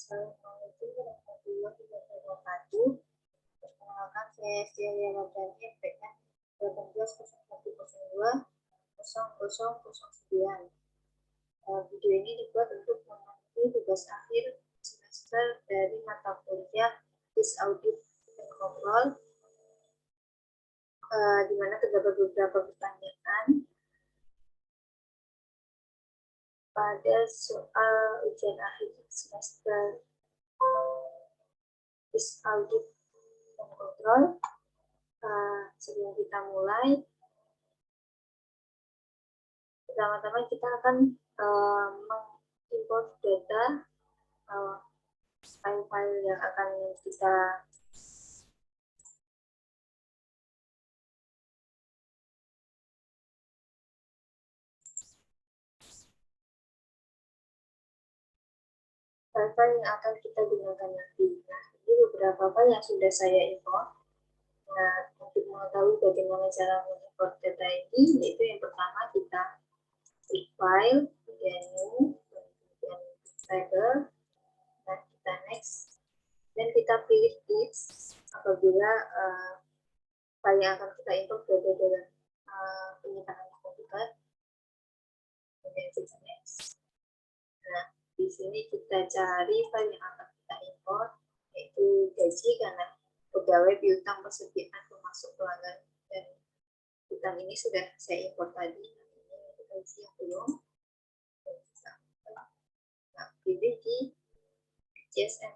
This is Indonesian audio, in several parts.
Assalamualaikum warahmatullahi wabarakatuh. Perkenalkan saya Celia Wardani MPN 1801020009. Video ini dibuat untuk memenuhi tugas akhir semester dari mata kuliah Audit dan Kontrol, di mana terdapat beberapa pertanyaan pada soal ujian akhir semester Audit dan Kontrol. Sebelum kita mulai, pertama-tama kita akan mengimport data file-file yang akan kita gunakan nanti. Nah, ini beberapa file yang sudah saya import. Nah, untuk mengetahui bagaimana cara mengimport data ini, yaitu yang pertama kita klik file, kemudian new, kemudian folder, dan kita next, dan kita pilih each apabila file yang akan kita import berada dalam penyimpanan komputer, kemudian kita next. Nah, di sini kita cari file yang akan kita import, yaitu gaji karena pegawai piutang persediaan pemasuk pelanggan, dan piutang ini sudah saya import tadi. Ini gaji yang belum. Nah, pilih di GSM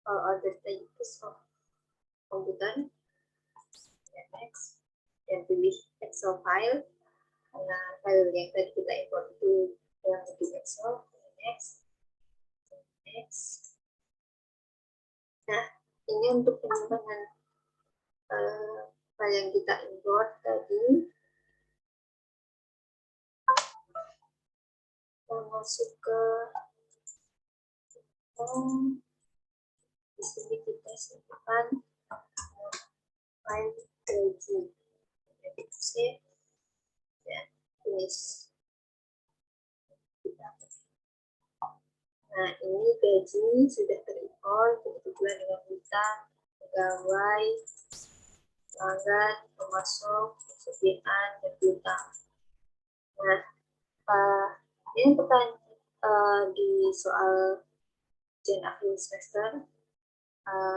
order types of komputer, dan next, dan pilih Excel file karena file yang tadi kita import itu dalam bentuk Excel. Next. Nah, ini untuk penyimpanan file yang kita import tadi. Kita masuk ke di sini kita simpan file gaji. Jadi save dan tulis. Nah, ini gaji sudah terimport, kebetulan dengan kita pegawai, pelanggan, pemasok, persediaan, dan piutang. Nah, ini pertanyaan di soal ujian akhir semester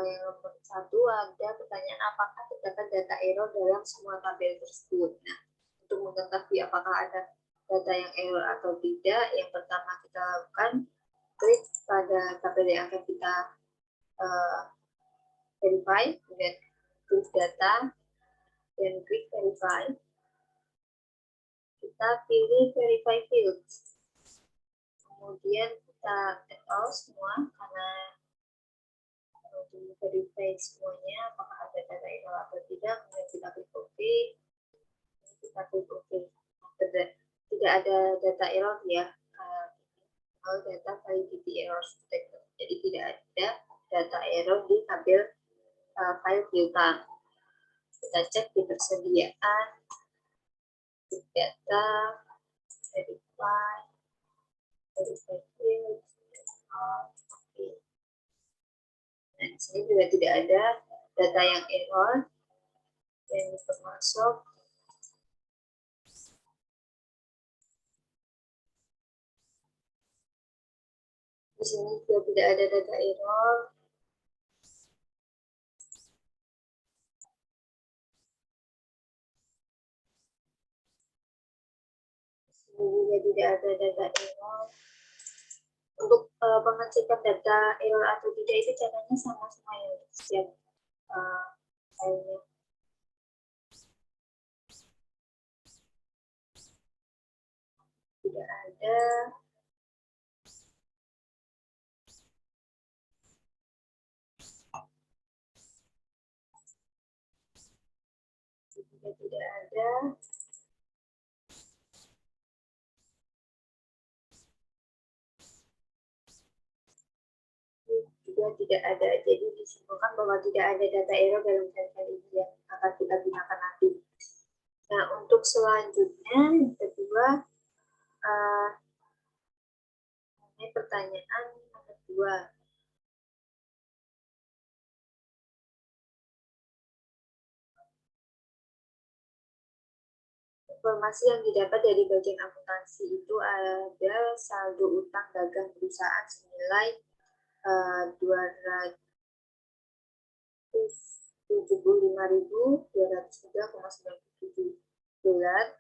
yang nomor 1 ada pertanyaan apakah terdapat data error dalam semua tabel tersebut. Nah, untuk mengetahui apakah ada data yang error atau tidak, yang pertama kita lakukan klik pada tabel yang akan kita verify, kemudian klik data dan klik verify. Kita pilih verify fields, kemudian kita add all semua karena untuk verify semuanya apakah ada data error atau tidak. Kemudian kita klik OK, kita klik OK. Tidak ada data error ya, data validity error detected. Jadi tidak ada data error di tabel file piutang. Kita cek di persediaan, data, verify field. Nah, di sini juga tidak ada data yang error yang termasuk. Di sini juga tidak ada data error. Di sini juga tidak ada data error. Untuk pengecekan data error atau tidak itu caranya sama-sama ya setiap filenya. Tidak ada. Juga tidak ada. Juga tidak ada. Jadi disimpulkan bahwa tidak ada data error dalam file ini yang akan kita gunakan nanti. Nah, untuk selanjutnya yang kedua, ini pertanyaan nomor 2. informasi yang didapat dari bagian akuntansi itu ada saldo utang dagang perusahaan senilai 275.203,97 dolar.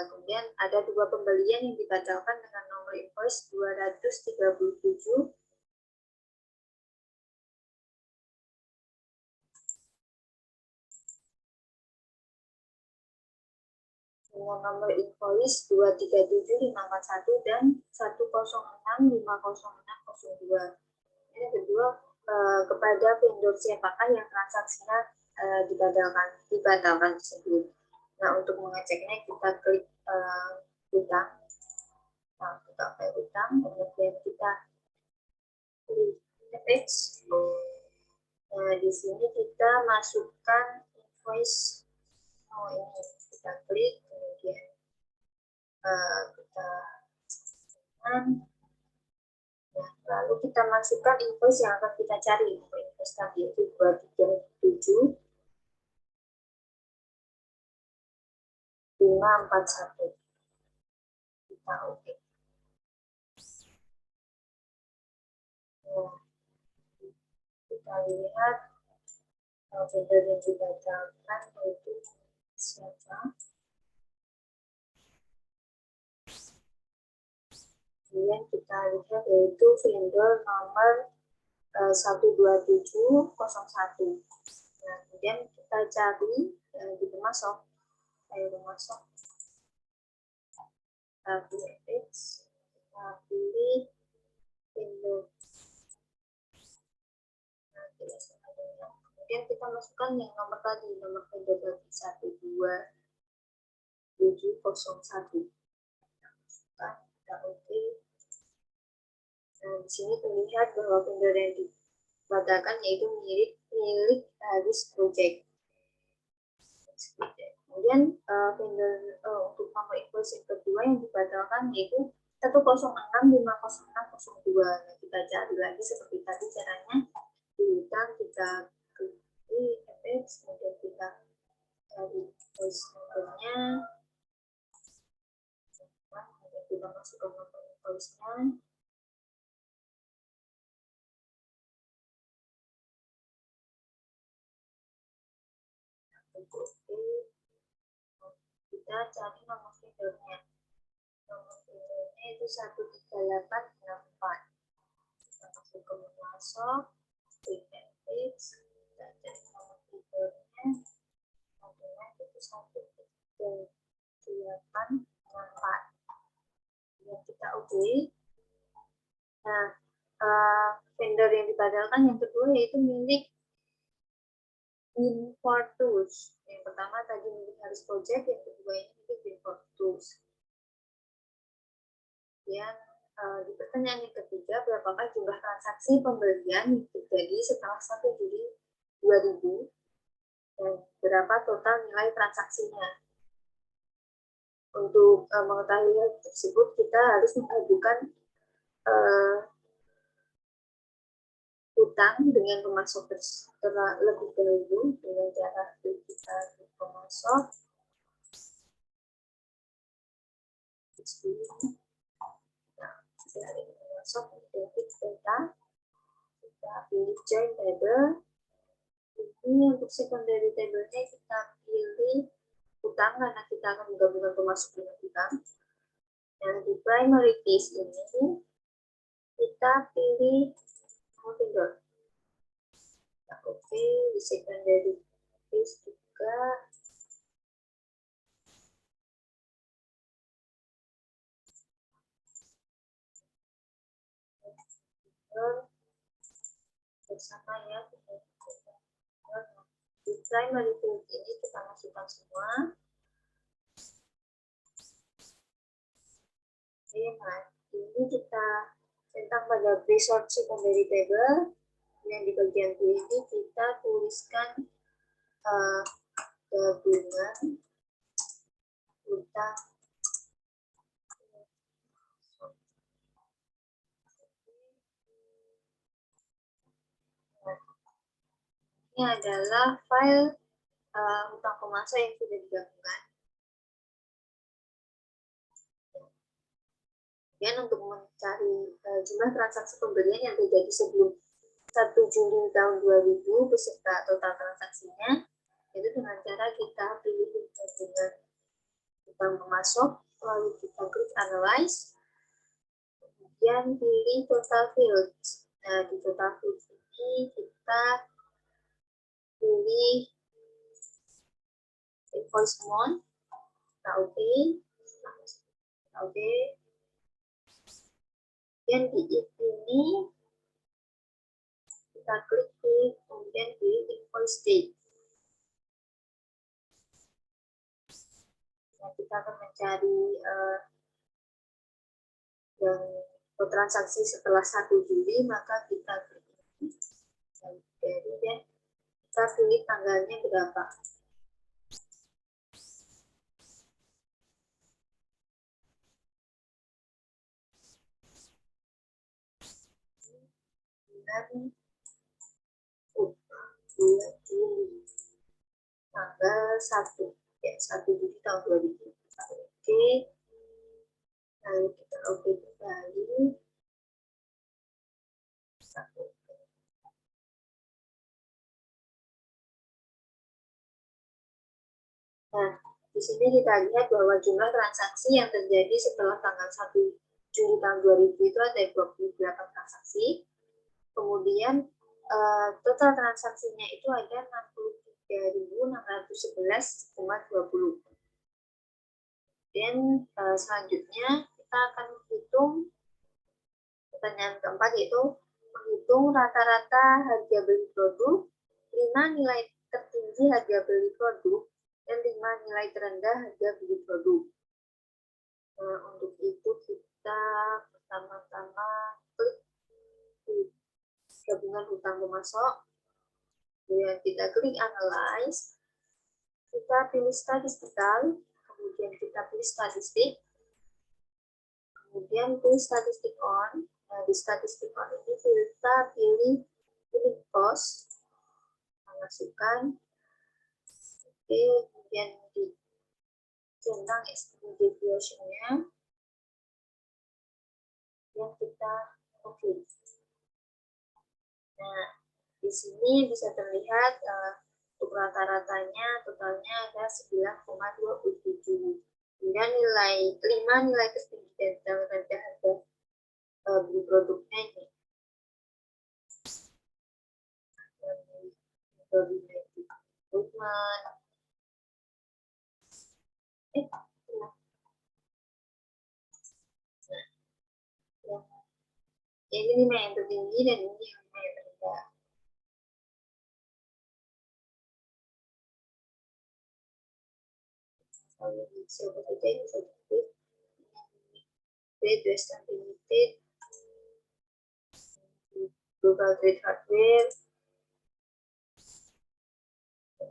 Kemudian ada dua pembelian yang dibatalkan dengan nomor invoice 237. Dengan nomor invoice 237.541 dan 106.506.02. Ini kedua, kepada vendor siapakah yang transaksinya dibatalkan tersebut. Nah, untuk mengeceknya kita klik utang. Nah, kita klik utang, kemudian kita klik FX. Nah, di sini kita masukkan invoice. Oh, ini kita klik, kemudian kita nah, lalu kita masukkan invoice yang akan kita cari. Invoice tadi itu 237 541. Kita oke. Nah, kita lihat vendor yang dibatalkan yaitu siapa. Kemudian kita lihat yaitu vendor nomor 12701. Nah, kemudian kita cari di Pemasok. Ayo Pemasok. Kita pilih X. Kita pilih vendor. Nah, kemudian kita masukkan yang nomor tadi, nomor vendor tadi 12701. Kita oke. Nah, di sini terlihat bahwa vendor yang dibatalkan yaitu milik Haris Project. Kemudian vendor untuk nomor invoice yang kedua yang dibatalkan yaitu 106.506.02. Nah, kita cari lagi seperti tadi caranya. Di utang kita klik FX, kemudian kita cari invoice numbernya. Kemudian kita masukkan nomor invoice-nya. Kita cari nomor vendornya. Nomor vendornya itu 13864. Kita masuk ke Pemasok, klik FX, kita cari nomor vendornya. Nomornya itu 13864. Kemudian kita oke. Nah, vendor yang dibatalkan yang kedua yaitu milik Infortus. Yang pertama tadi milik Haris Project, yang kedua ini milik Infortus. Yang di pertanyaan yang ketiga, berapakah jumlah transaksi pembelian yang terjadi setelah 1 Juli 2000 dan berapa total nilai transaksinya? Untuk mengetahui hal tersebut, kita harus mengajukan utang dengan Pemasok terlebih dahulu dengan cara kita ke Pemasok. Nah, dari Pemasok debit data, kita pilih join table. Ini untuk secondary table-nya kita pilih utang karena kita akan menggabungkan Pemasok dengan utang. Dan di primary case ini kita pilih vendor. Nah, oke, di secondary case juga bersama ya. Di primary field ini kita masukkan semua. Oke, nah ini kita centang pada resort secondary table. Yang di bagian kiri ini kita tuliskan gabungan utang. Ini adalah file utang Pemasok yang sudah digabungkan. Kemudian untuk mencari jumlah transaksi pembelian yang terjadi sebelum 1 Juli tahun 2000 beserta total transaksinya, itu dengan cara kita pilih dengan utang pemasok, lalu kita klik analyze, kemudian pilih total fields. Nah, di total fields ini kita pilih invoice amount, kita oke, dan di ini kita klik kemudian pilih invoice date. Nah, kita akan mencari yang transaksi setelah 1 Juli, maka kita klik ini. Dan kita pilih tanggalnya berapa. Bulan Juli. Tanggal 1. Ya, 1 Juli tahun 2000. Oke. Lalu kita oke kembali. Nah, di sini kita lihat bahwa jumlah transaksi yang terjadi setelah tanggal 1 Juli tahun 2000 itu ada 28 transaksi. Kemudian total transaksinya itu ada 63.611,20. Dan selanjutnya kita akan menghitung pertanyaan keempat, yaitu menghitung rata-rata harga beli produk, 5 nilai tertinggi harga beli produk, dan 5 nilai terendah harga beli produk. Nah, untuk itu kita pertama-tama klik di gabungan utang pemasok, kemudian kita klik analyze, kita pilih statistical, kemudian kita pilih statistik, kemudian pilih statistik on. Nah, di statistik on ini kita pilih cost, masukkan, oke, kemudian di centang estimate deviation-nya, yang kita oke. Nah, di sini bisa terlihat untuk rata-ratanya totalnya ada 9,27. Kemudian nilai 5 nilai tertinggi dan rendah harga beli produknya ini. Ini 5 yang tertinggi dan ini yang 5 yang terendah. Siapa saja yang bisa diklik. Western Limited, Global Trade Hardware,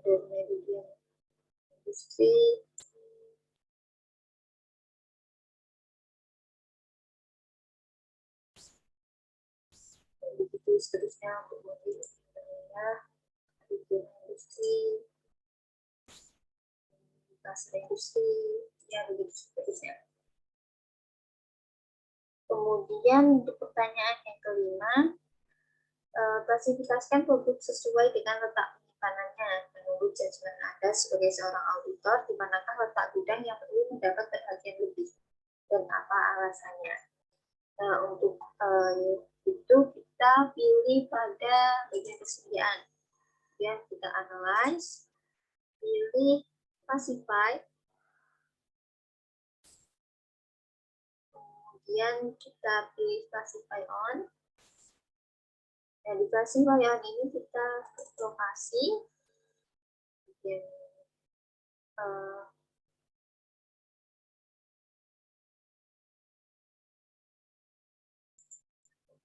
Meridian Industri, begitu seterusnya untuk mobil Meridian Industri, Pasar Industri, ya begitu seterusnya. Kemudian untuk pertanyaan yang kelima, klasifikasikan produk sesuai dengan letak penyimpanannya. Menurut judgement Anda sebagai seorang auditor, di manakah letak gudang yang perlu mendapat perhatian lebih dan apa alasannya? Nah, untuk itu kita pilih pada bagian persediaan. Kemudian kita analyze, pilih classify, kemudian kita pilih classify on. Nah, di classify on ini kita lokasi, kemudian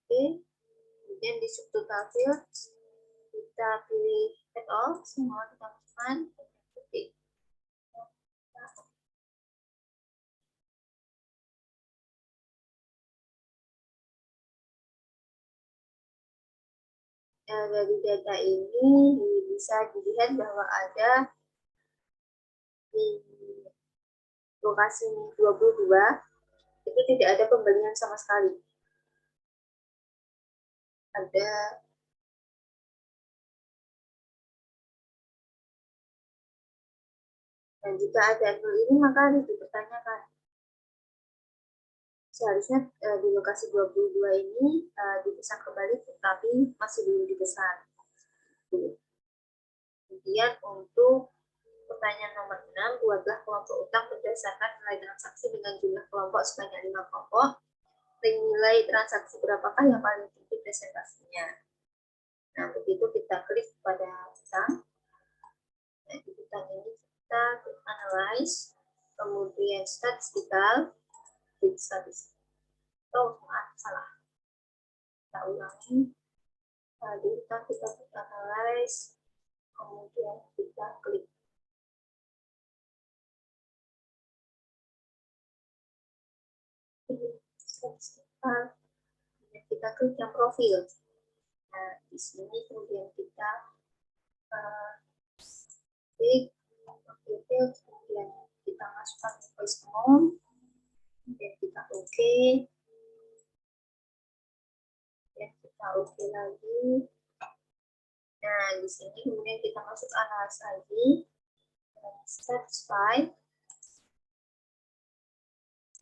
kemudian di subtotal field kita pilih add all, semua kita masukkan, ketik. Dari data ini bisa dilihat bahwa ada di lokasi 22 itu itu tidak ada pembelian sama sekali. Ada dan jika ada nol ini maka harus dipertanyakan. Seharusnya di lokasi 22 ini dipesan kembali, tetapi masih belum dipesan. Kemudian untuk pertanyaan nomor 6, buatlah kelompok utang berdasarkan nilai transaksi dengan jumlah kelompok sebanyak 5 kelompok. Nilai transaksi berapakah yang paling tinggi presentasinya? Nah, begitu kita klik pada utang. Nah, di utang ini kita klik analyze, kemudian statistikal, klik statistik. Oh, maaf, salah. Kita ulangi. Di utang kita klik analyze, kemudian kita klik statistikal, kemudian kita klik yang profil. Nah, di sini kemudian kita klik profil, kemudian kita masukkan invoice amount, kemudian kita OK, dan kita OK lagi. Nah, di sini kemudian kita masuk analysis lagi, satisfy.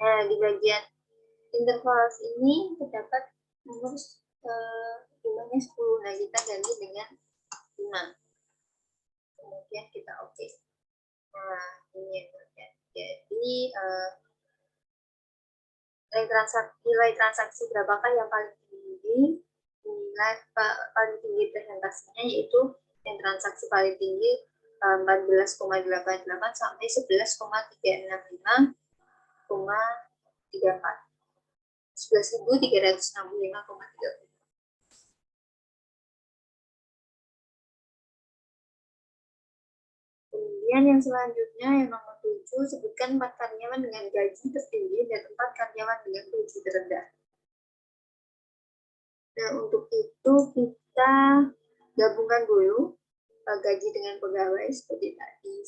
Nah, di bagian interval ini terdapat nomor jumlahnya 10. Nah, kita ganti dengan 5. Kemudian kita OK. Nah, ini yang terjadi. Jadi, nilai transaksi berapakah yang paling tinggi? Nilai paling tinggi presentasinya yaitu yang transaksi paling tinggi 14,88 sampai 11,365,34. 11.365,34. Kemudian yang selanjutnya yang nomor 7, sebutkan 4 karyawan dengan gaji tertinggi dan 4 karyawan dengan gaji terendah. Nah, untuk itu kita gabungkan dulu gaji dengan pegawai seperti tadi,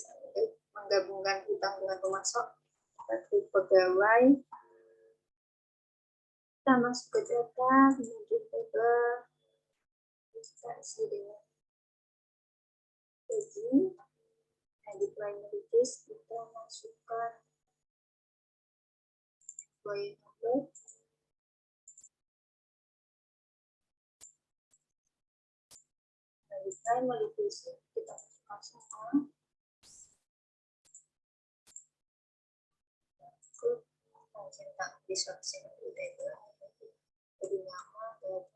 menggabungkan utang dengan pemasok. Kita pegawai, kita masuk ke data, kemudian table, kita isi dengan gaji. Nah, di primary case kita masukkan employee number. Nah, di primary case kita masukkan semua. Tentang resource table, jadi nama dan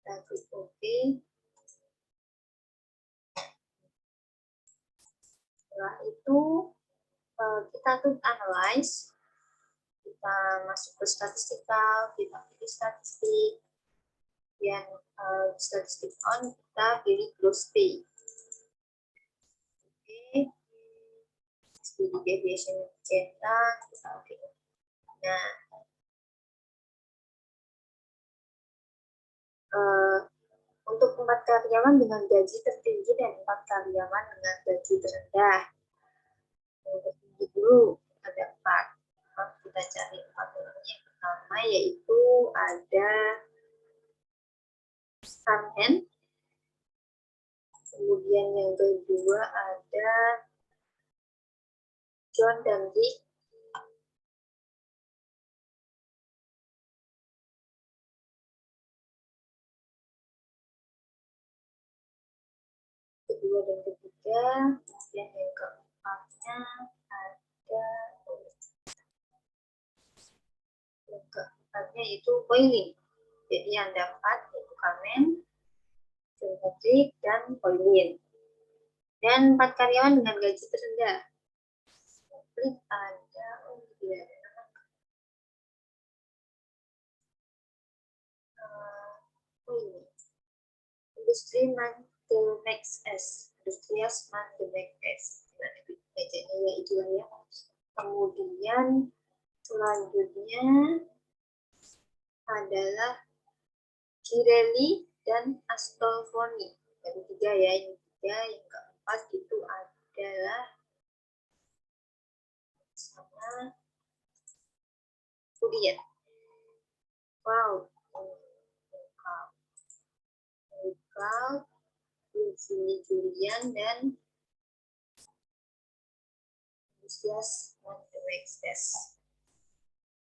dan klik OK. Setelah itu kita klik analyze, kita masuk ke statistikal, kita pilih statistik, dan statistik on kita pilih gross pay. Oke, speedy deviation cetak, kita oke. Nah, untuk 4 karyawan dengan gaji tertinggi dan 4 karyawan dengan gaji terendah. Yang tertinggi dulu ada 4. Kita cari 4 orangnya. Yang pertama yaitu ada Carmen. Kemudian yang kedua ada John dan Rick. Kedua dan ketiga. Kemudian yang keempatnya ada yang keempatnya itu Poilin. Jadi ada 4 yaitu Carmen, John Patrick, dan Poilin. Dan 4 karyawan dengan gaji terendah. Klik ada Industri Max S, Industrias Max S. Bacanya ya itu ya. Kemudian selanjutnya adalah Girelli dan Astolfoni. Dari 3 ya ini. yang keempat itu adalah sama kuliah. Wow, Cloud, Julian, dan Antusias want to make test.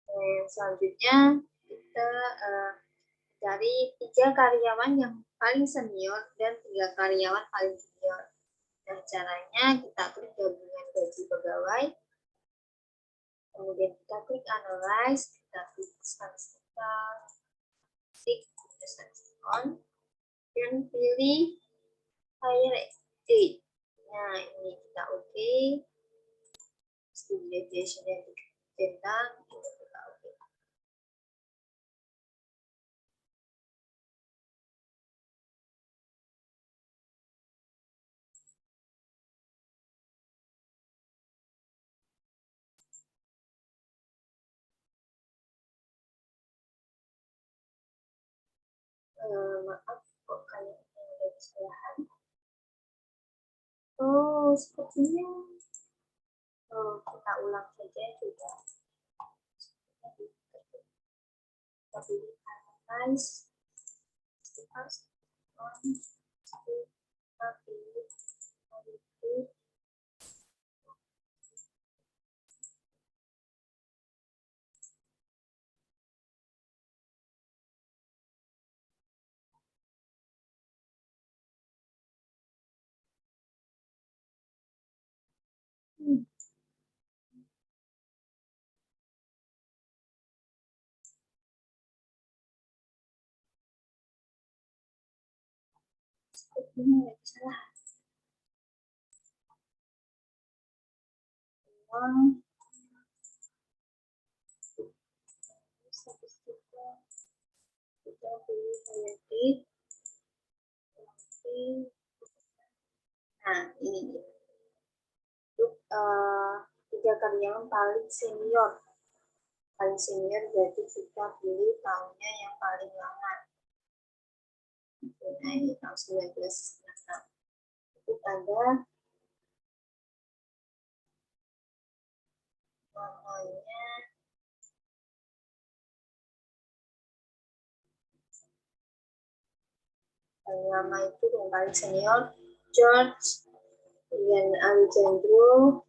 Dan selanjutnya kita dari 3 karyawan yang paling senior dan 3 karyawan paling junior. Dan caranya kita klik gabungan gaji pegawai, kemudian kita klik analyze, kita klik statistikal, klik statistik on, dan pilih hire date. Nah, ini kita oke. Student deviation yang ditentang, kita oke. Maaf kok kayaknya ada kesalahan. Oh, sepertinya kita ulang saja juga. Kita pilih analyze, sepertinya ada kesalahan. Kita pilih edit. Nah, ini dia. Untuk 3 karyawan paling senior. Paling senior berarti kita pilih tahunnya yang paling lama. Nah, ini tahun 1996. Itu pada namanya paling lama itu yang paling senior George dan Alejandro.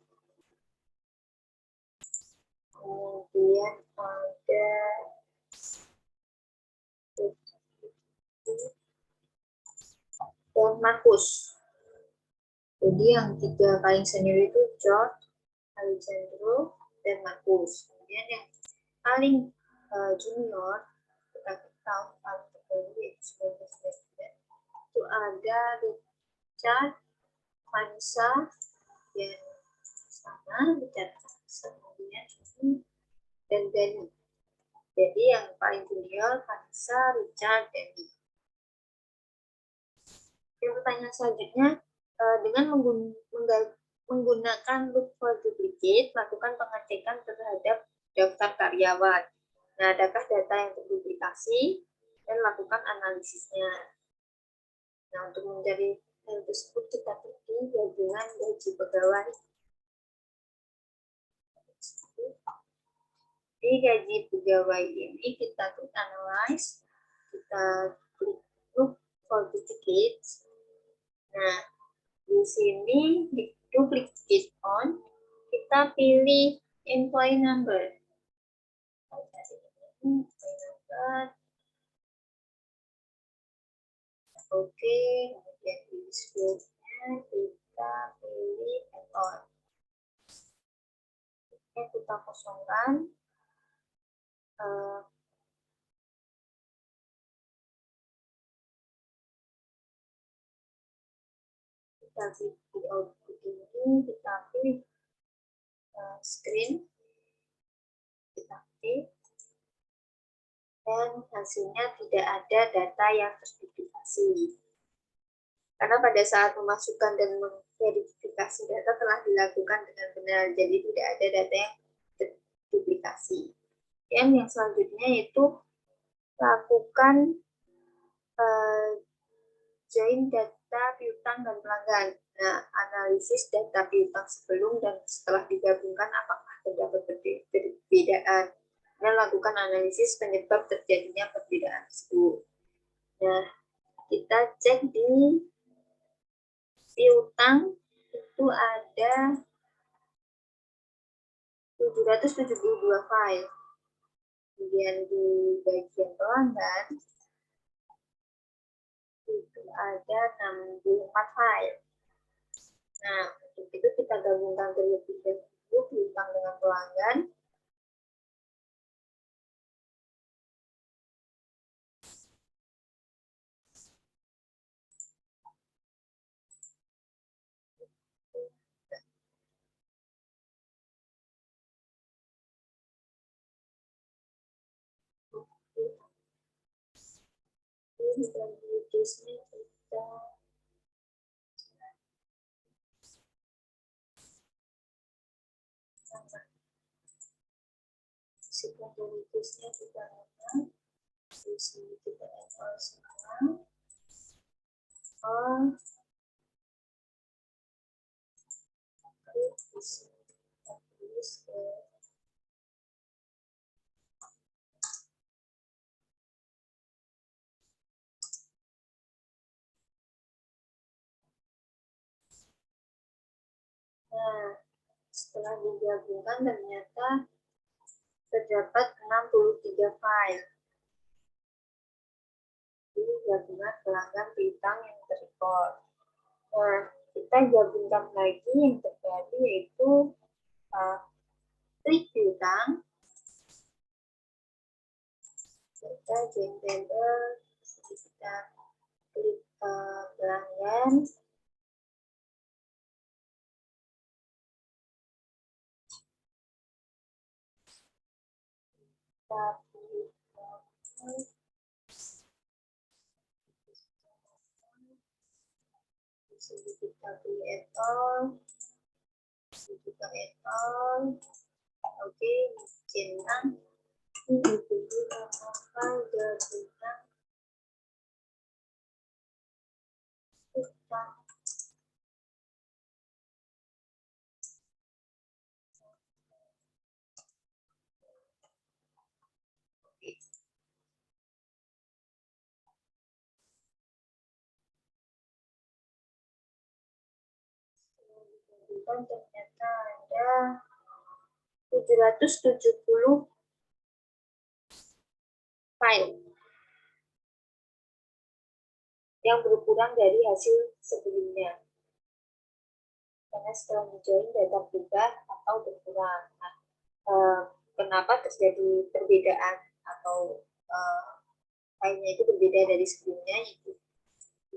Kemudian ada dan Marcus. Jadi yang 3 paling senior itu George, Alejandro, dan Marcus. Kemudian yang paling junior kita tahun paling terdahulu yaitu 1999 itu ada Richard, Vanessa, dan sama Richard, kemudian dan Danny. Jadi yang paling junior Vanessa, Richard, Danny. Pertanyaan selanjutnya, dengan menggunakan look for duplicate, lakukan pengecekan terhadap daftar karyawan. Nah, adakah data yang terduplikasi dan lakukan analisisnya. Nah, untuk mencari hal tersebut kita pilih gabungan gaji pegawai. Di gaji pegawai ini kita klik analyze, kita klik look for duplicates. Nah, di sini di duplicate on, kita pilih employee number. Oke, kemudian di field-nya kita pilih add-on. Oke, kita kosongkan. Kita klik di output ini, kita pilih screen, kita klik, dan hasilnya tidak ada data yang terduplikasi. Karena pada saat memasukkan dan memverifikasi data telah dilakukan dengan benar, jadi tidak ada data yang terduplikasi. Dan yang selanjutnya yaitu lakukan join data piutang dan pelanggan. Nah, analisis data piutang sebelum dan setelah digabungkan apakah terdapat perbedaan, dan lakukan analisis penyebab terjadinya perbedaan tersebut. Nah, kita cek di piutang itu ada 772 file. Kemudian di bagian pelanggan itu ada 64 file. Nah, untuk itu kita gabungkan terlebih dahulu piutang dengan pelanggan. Ini bagi Disney kita sekunderitasnya juga ada. Di sini kita equal semua. Di sini kita tulis ke nah, setelah digabungkan ternyata terdapat 63 file di gabungan pelanggan piutang yang terrecord. Nah, kita gabungkan lagi yang terjadi yaitu klik piutang, kita join table, kita klik pelanggan, kita pilih di sini kita pilih etol, kita etol. Oke, jenang ini dulu apakah gabungan piutang. Ternyata ada 770 file yang berkurang dari hasil sebelumnya. Karena setelah menjoin data berubah atau berkurang. Nah, kenapa terjadi perbedaan atau filenya itu berbeda dari sebelumnya, yaitu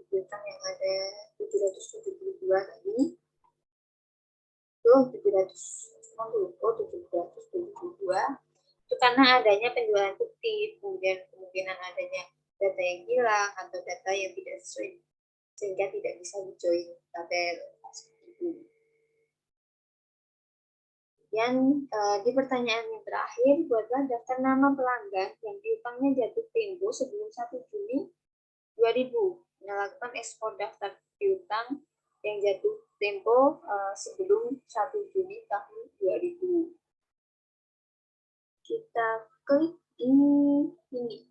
piutang yang ada 772 tadi itu 772 itu karena adanya penjualan fiktif, kemudian kemungkinan adanya data yang hilang atau data yang tidak sesuai sehingga tidak bisa di-join tabel itu. Yang di pertanyaan yang terakhir, buatlah daftar nama pelanggan yang piutangnya jatuh tempo sebelum 1 Juni 2000. Melakukan ekspor daftar piutang yang jatuh tempo sebelum 1 Juni tahun 2000. Kita klik di ini,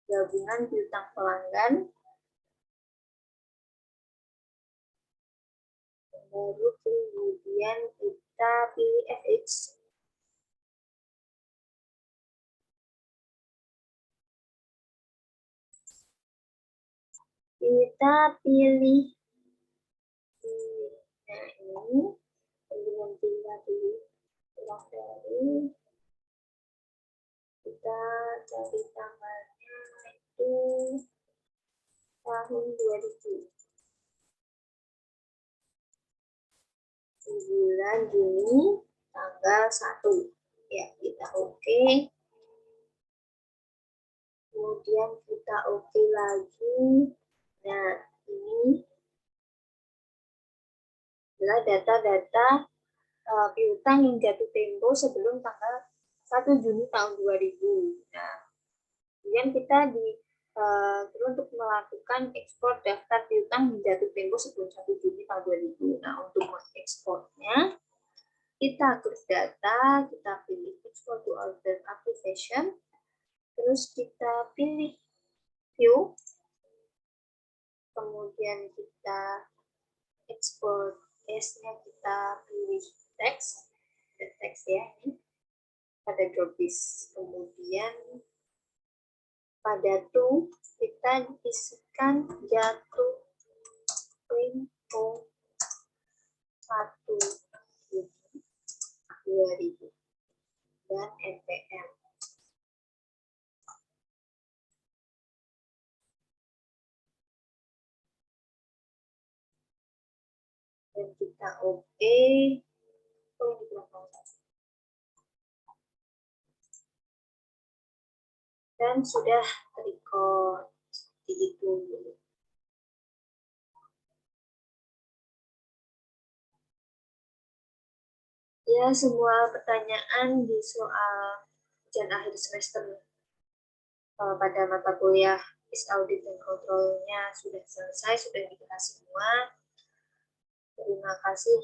gabungan piutang pelanggan. Baru kemudian kita pilih FX. Kita pilih nah ini kemudian kita pilih ulang dari kita cari tanggalnya itu tahun 2000 di bulan Juni tanggal 1 ya, kita oke. Kemudian kita oke lagi. Nah, ini adalah data-data piutang yang jatuh tempo sebelum tanggal 1 Juni tahun 2000. Nah, kemudian kita di Terus untuk melakukan ekspor daftar piutang jatuh tempo sebelum 1 Juni tahun 2000. Nah, untuk mengekspornya, kita klik data, kita pilih export to order application, terus kita pilih view, kemudian kita export as-nya kita pilih teks, teks ya, ini pada drop list. Kemudian pada to kita isikan jatuh tempo 1 Juni 2000 dan NPM. Dan kita oke. Oh, ini belum. Dan sudah record di itu. Ya, semua pertanyaan di soal ujian akhir semester pada mata kuliah audit dan kontrolnya sudah selesai, sudah dibahas semua. Terima kasih.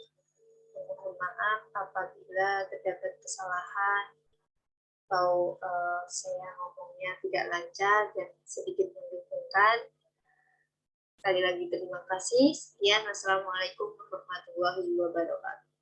Mohon maaf apabila terdapat kesalahan atau saya ngomongnya tidak lancar dan sedikit membingungkan. Sekali lagi terima kasih. Sekian. Wassalamualaikum warahmatullahi wabarakatuh.